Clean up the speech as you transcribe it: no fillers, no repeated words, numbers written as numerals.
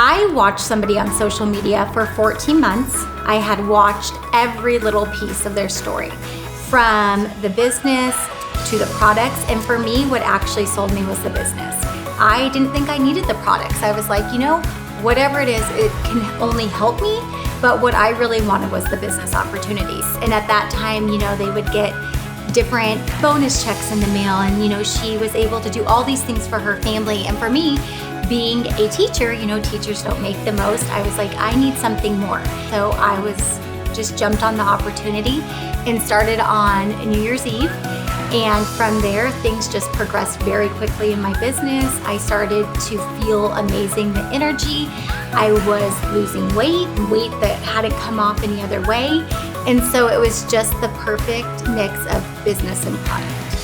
I watched somebody on social media for 14 months. I had watched every little piece of their story, from the business to the products. And for me, what actually sold me was the business. I didn't think I needed the products. I was like, whatever it is, it can only help me. But what I really wanted was the business opportunities. And at that time, they would get different bonus checks in the mail. And, she was able to do all these things for her family. And for me, being a teacher, teachers don't make the most. I was like, I need something more. So I just jumped on the opportunity and started on New Year's Eve. And from there, things just progressed very quickly in my business. I started to feel amazing, the energy. I was losing weight that hadn't come off any other way. And so it was just the perfect mix of business and product.